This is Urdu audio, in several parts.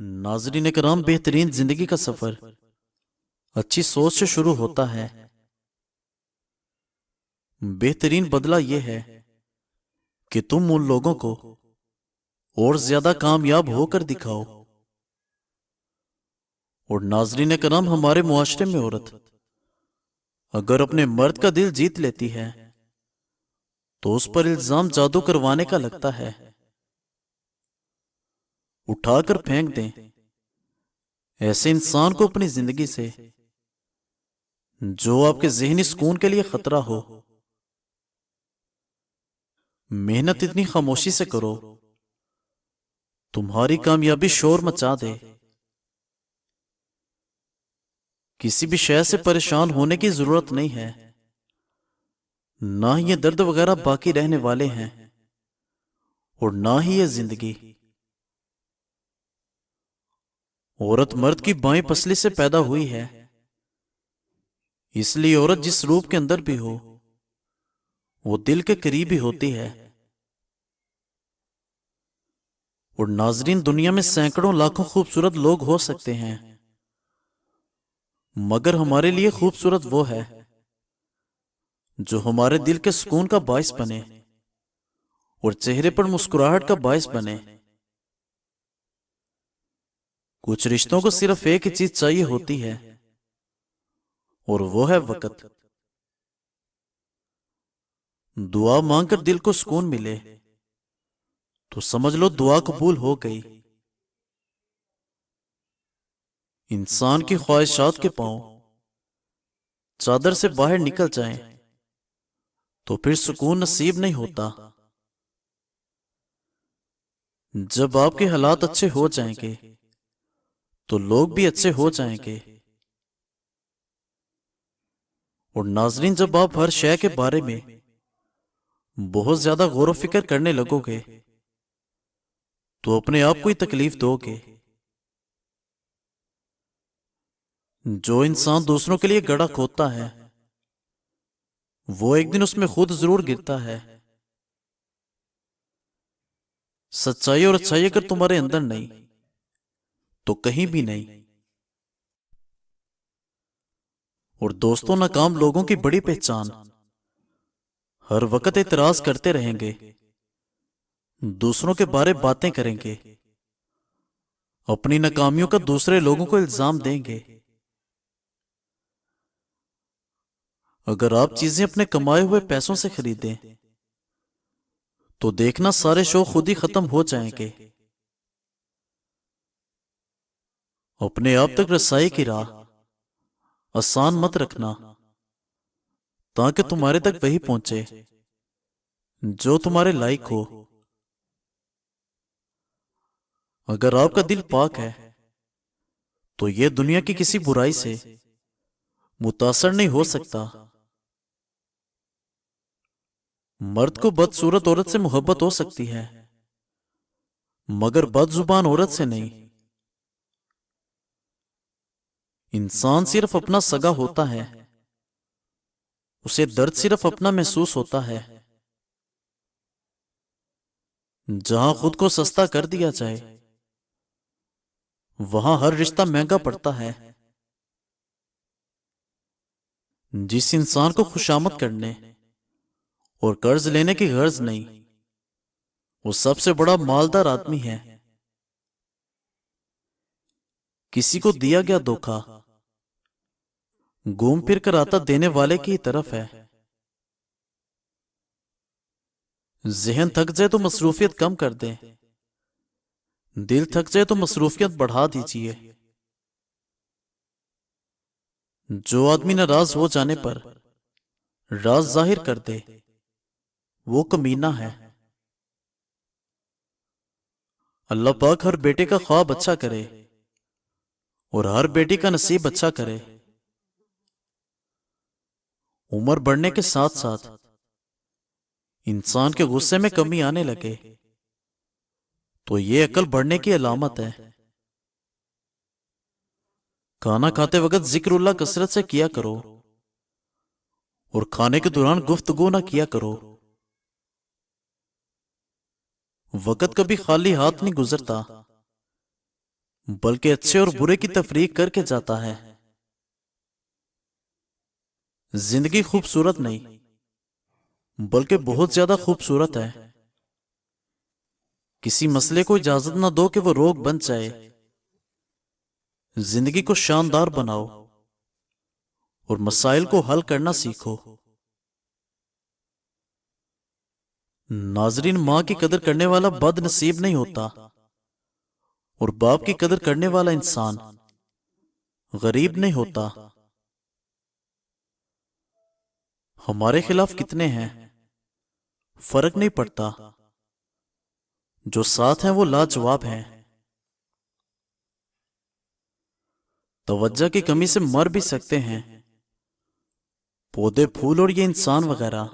ناظرین کرام، بہترین زندگی کا سفر اچھی سوچ سے شروع ہوتا ہے۔ بہترین بدلہ یہ ہے کہ تم ان لوگوں کو اور زیادہ کامیاب ہو کر دکھاؤ۔ اور ناظرین کرام، ہمارے معاشرے میں عورت اگر اپنے مرد کا دل جیت لیتی ہے تو اس پر الزام جادو کروانے کا لگتا ہے۔ اٹھا کر پھینک دیں ایسے انسان کو اپنی زندگی سے جو آپ کے ذہنی سکون کے لیے خطرہ ہو۔ محنت اتنی خاموشی سے کرو تمہاری کامیابی شور مچا دے۔ کسی بھی شے سے پریشان ہونے کی ضرورت نہیں ہے، نہ ہی یہ درد وغیرہ باقی رہنے والے ہیں اور نہ ہی یہ زندگی۔ عورت مرد کی بائیں پسلی سے پیدا ہوئی ہے، اس لیے عورت جس روپ کے اندر بھی ہو وہ دل کے قریب ہی ہوتی ہے۔ اور ناظرین، دنیا میں سینکڑوں لاکھوں خوبصورت لوگ ہو سکتے ہیں، مگر ہمارے لیے خوبصورت وہ ہے جو ہمارے دل کے سکون کا باعث بنے اور چہرے پر مسکراہٹ کا باعث بنے۔ کچھ رشتوں کو صرف ایک ہی چیز چاہیے ہوتی ہے اور وہ ہے وقت۔ دعا مانگ کر دل کو سکون ملے تو سمجھ لو دعا قبول ہو گئی۔ انسان کی خواہشات کے پاؤں چادر سے باہر نکل جائیں تو پھر سکون نصیب نہیں ہوتا۔ جب آپ کے حالات اچھے ہو جائیں گے تو لوگ بھی اچھے ہو جائیں گے۔ اور ناظرین، جب آپ ہر شے کے بارے میں بہت زیادہ غور و فکر کرنے لگو گے تو اپنے آپ کو ہی تکلیف دو گے۔ جو انسان دوسروں کے لیے گڑھا کھودتا ہے وہ ایک دن اس میں خود ضرور گرتا ہے۔ سچائی اور اچھائی اگر تمہارے اندر نہیں تو کہیں بھی نہیں۔ اور دوستوں، ناکام لوگوں کی بڑی پہچان ہر وقت اعتراض کرتے رہیں گے، دوسروں کے بارے باتیں کریں گے، اپنی ناکامیوں کا دوسرے لوگوں کو الزام دیں گے۔ اگر آپ چیزیں اپنے کمائے ہوئے پیسوں سے خریدیں تو دیکھنا سارے شوق خود ہی ختم ہو جائیں گے۔ اپنے آپ تک رسائی کی راہ آسان مت رکھنا تاکہ تمہارے تک وہی پہنچے جو تمہارے لائق ہو۔ اگر آپ کا دل پاک ہے تو یہ دنیا کی کسی برائی سے متاثر نہیں ہو سکتا۔ مرد کو بدصورت عورت سے محبت ہو سکتی ہے مگر بد زبان عورت سے نہیں۔ انسان صرف اپنا سگا ہوتا ہے، اسے درد صرف اپنا محسوس ہوتا ہے۔ جہاں خود کو سستا کر دیا جائے وہاں ہر رشتہ مہنگا پڑتا ہے۔ جس انسان کو خوشامد کرنے اور قرض لینے کی غرض نہیں وہ سب سے بڑا مالدار آدمی ہے۔ کسی کو دیا گیا دھوکا گھوم پھر کر آتا دینے والے کی طرف ہے۔ ذہن تھک جائے تو مصروفیت کم کر دیں، دل تھک جائے تو مصروفیت بڑھا دیجیے۔ جو آدمی ناراض ہو جانے پر راز ظاہر کر دے وہ کمینہ ہے۔ اللہ پاک ہر بیٹے کا خواب اچھا کرے اور ہر بیٹی کا نصیب اچھا کرے۔ عمر بڑھنے کے ساتھ ساتھ انسان کے غصے میں کمی آنے لگے تو یہ عقل بڑھنے کی علامت ہے۔ کھانا کھاتے وقت ذکر اللہ کثرت سے کیا کرو اور کھانے کے دوران گفتگو نہ کیا کرو۔ وقت کبھی خالی ہاتھ نہیں گزرتا، بلکہ اچھے اور برے کی تفریق کر کے جاتا ہے۔ زندگی خوبصورت نہیں بلکہ بہت زیادہ خوبصورت ہے۔ کسی مسئلے کو اجازت نہ دو کہ وہ روک بن جائے۔ زندگی کو شاندار بناؤ اور مسائل کو حل کرنا سیکھو۔ ناظرین، ماں کی قدر کرنے والا بد نصیب نہیں ہوتا، اور باپ کی قدر کرنے والا انسان غریب نہیں ہوتا۔ ہمارے خلاف کتنے ہیں فرق نہیں پڑتا، جو ساتھ ہیں وہ لاجواب ہیں۔ توجہ کی کمی سے مر بھی سکتے ہیں پودے، پھول اور یہ انسان وغیرہ۔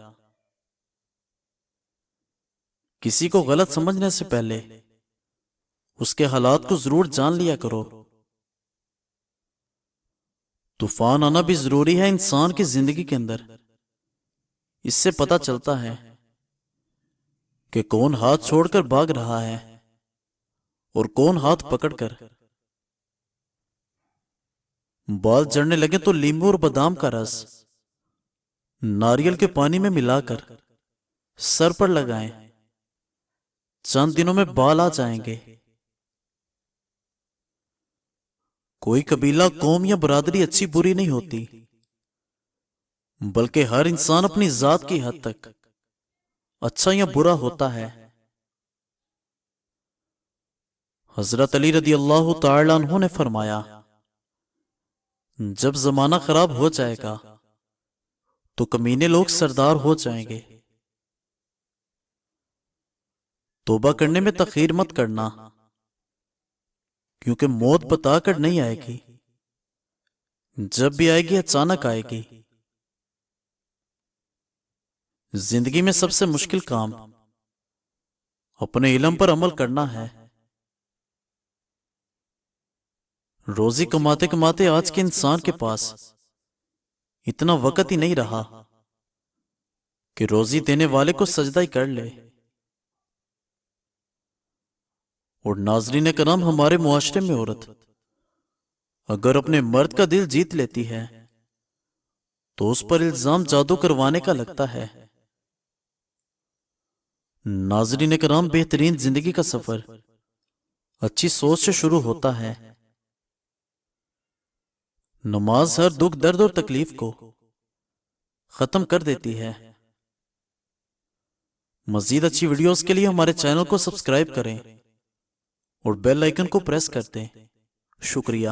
کسی کو غلط سمجھنے سے پہلے اس کے حالات کو ضرور جان لیا کرو۔ طوفان آنا بھی ضروری ہے انسان کی زندگی کے اندر۔ اس سے پتہ چلتا ہے کہ کون ہاتھ چھوڑ کر بھاگ رہا ہے اور کون ہاتھ پکڑ کر۔ بال جڑنے لگے تو لیمبو اور بادام کا رس ناریل کے پانی میں ملا کر سر پر لگائیں، چند دنوں میں بال آ جائیں گے۔ کوئی قبیلہ، قوم یا برادری اچھی بری نہیں ہوتی، بلکہ ہر انسان اپنی ذات کی حد تک اچھا یا برا ہوتا ہے۔ حضرت علی رضی اللہ تعالی عنہ نے فرمایا، جب زمانہ خراب ہو جائے گا تو کمینے لوگ سردار ہو جائیں گے۔ توبہ کرنے میں تاخیر مت کرنا، کیونکہ موت بتا کر نہیں آئے گی، جب بھی آئے گی اچانک آئے گی۔ زندگی میں سب سے مشکل کام اپنے علم پر عمل کرنا ہے۔ روزی کماتے کماتے آج کے انسان کے پاس اتنا وقت ہی نہیں رہا کہ روزی دینے والے کو سجدہ ہی کر لے۔ اور ناظرین کرام، ہمارے معاشرے میں عورت اگر اپنے مرد کا دل جیت لیتی ہے تو اس پر الزام جادو کروانے کا لگتا ہے۔ ناظرین کرام، بہترین زندگی کا سفر اچھی سوچ سے شروع ہوتا ہے۔ نماز ہر دکھ، درد اور تکلیف کو ختم کر دیتی ہے۔ مزید اچھی ویڈیوز کے لیے ہمارے چینل کو سبسکرائب کریں اور بیل آئیکن کو پریس کر دیں۔ شکریہ۔